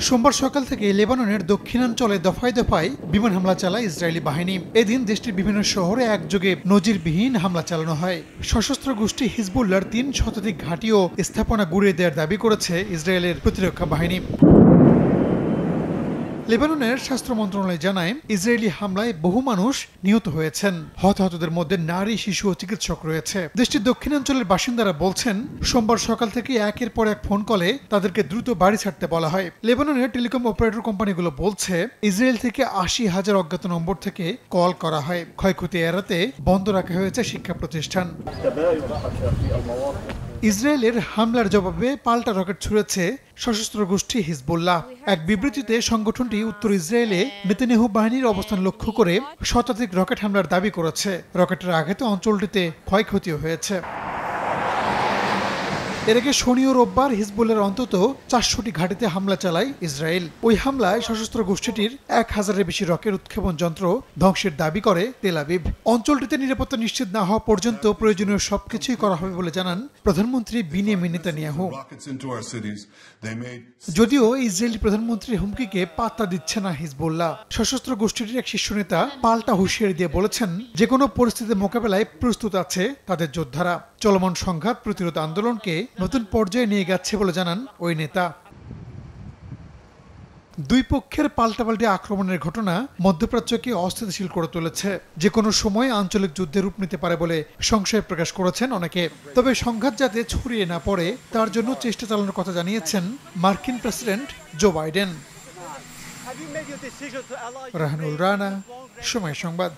সোমবার সকাল থেকে লেবাননের দক্ষিণাঞ্চলে দফায় দফায় বিমান হামলা চালায় ইসরায়েলি বাহিনী। এদিন দেশটির বিভিন্ন শহরে একযোগে নজিরবিহীন হামলা চালানো হয়। সশস্ত্র গোষ্ঠী হিজবুল্লাহর ৩ শতাধিক ঘাঁটি ও স্থাপনা গুঁড়িয়ে দেওয়ার দাবি করেছে ইসরায়েলের প্রতিরক্ষা বাহিনী। লেবাননের স্বাস্থ্য মন্ত্রণালয় জানায়, ইসরায়েলি হামলায় বহু মানুষ নিহত হয়েছেন। হতাহতদের মধ্যে নারী, শিশু ও চিকিৎসক রয়েছে। দেশটির দক্ষিণাঞ্চলের বাসিন্দারা বলছেন, সোমবার সকাল থেকে একের পর এক ফোন কলে তাদেরকে দ্রুত বাড়ি ছাড়তে বলা হয়। লেবাননের টেলিকম অপারেটর কোম্পানিগুলো বলছে, ইসরায়েল থেকে ৮০,০০০ অজ্ঞাত নম্বর থেকে কল করা হয়। ক্ষয়ক্ষতি এড়াতে বন্ধ রাখা হয়েছে শিক্ষা প্রতিষ্ঠান। ইসরায়েলের হামলার জবাবে পাল্টা রকেট ছুড়েছে সশস্ত্র গোষ্ঠী হিজবুল্লাহ। এক বিবৃতিতে সংগঠনটি উত্তর ইসরায়েলে নেতানিয়াহু বাহিনীর অবস্থান লক্ষ্য করে শতাধিক রকেট হামলার দাবি করেছে। রকেটের আঘাতে অঞ্চলটিতে ক্ষয়ক্ষতিও হয়েছে। এর আগে শনি ও রোববার হিজবুল্লাহর অন্তত ৪০০টি ঘাঁটিতে হামলা চালায় ইসরায়েল। ওই হামলায় সশস্ত্র গোষ্ঠীটির ১,০০০-এর বেশি রকেট উৎক্ষেপণ যন্ত্র ধ্বংসের দাবি করে তেল আবিব। অঞ্চলটিতে নিরাপত্তা নিশ্চিত না হওয়া পর্যন্ত প্রয়োজনীয় সবকিছুই করা হবে বলে জানান প্রধানমন্ত্রী বিনিয়ামিন নেতানিয়াহু। যদিও ইসরায়েলি প্রধানমন্ত্রীর হুমকিকে পাত্তা দিচ্ছে না হিজবুল্লাহ। সশস্ত্র গোষ্ঠীটির এক শীর্ষ নেতা পাল্টা হুঁশিয়ারি দিয়ে বলেছেন, যে কোনো পরিস্থিতি মোকাবেলায় প্রস্তুত আছে তাদের যোদ্ধারা। চলমান সংঘাত প্রতিরোধ আন্দোলনকে নতুন পর্যায়ে নিয়ে যাচ্ছে বলে জানান ওই নেতা। দুই পক্ষের পাল্টাপাল্টি আক্রমণের ঘটনা মধ্যপ্রাচ্যকে অস্থিতিশীল করে তুলেছে। যে কোনো সময় আঞ্চলিক যুদ্ধে রূপ নিতে পারে বলে সংশয় প্রকাশ করেছেন অনেকে। তবে সংঘাত যাতে ছড়িয়ে না পড়ে তার জন্য চেষ্টা চালানোর কথা জানিয়েছেন মার্কিন president Joe Biden. Rahanul Rana, সময় সংবাদ।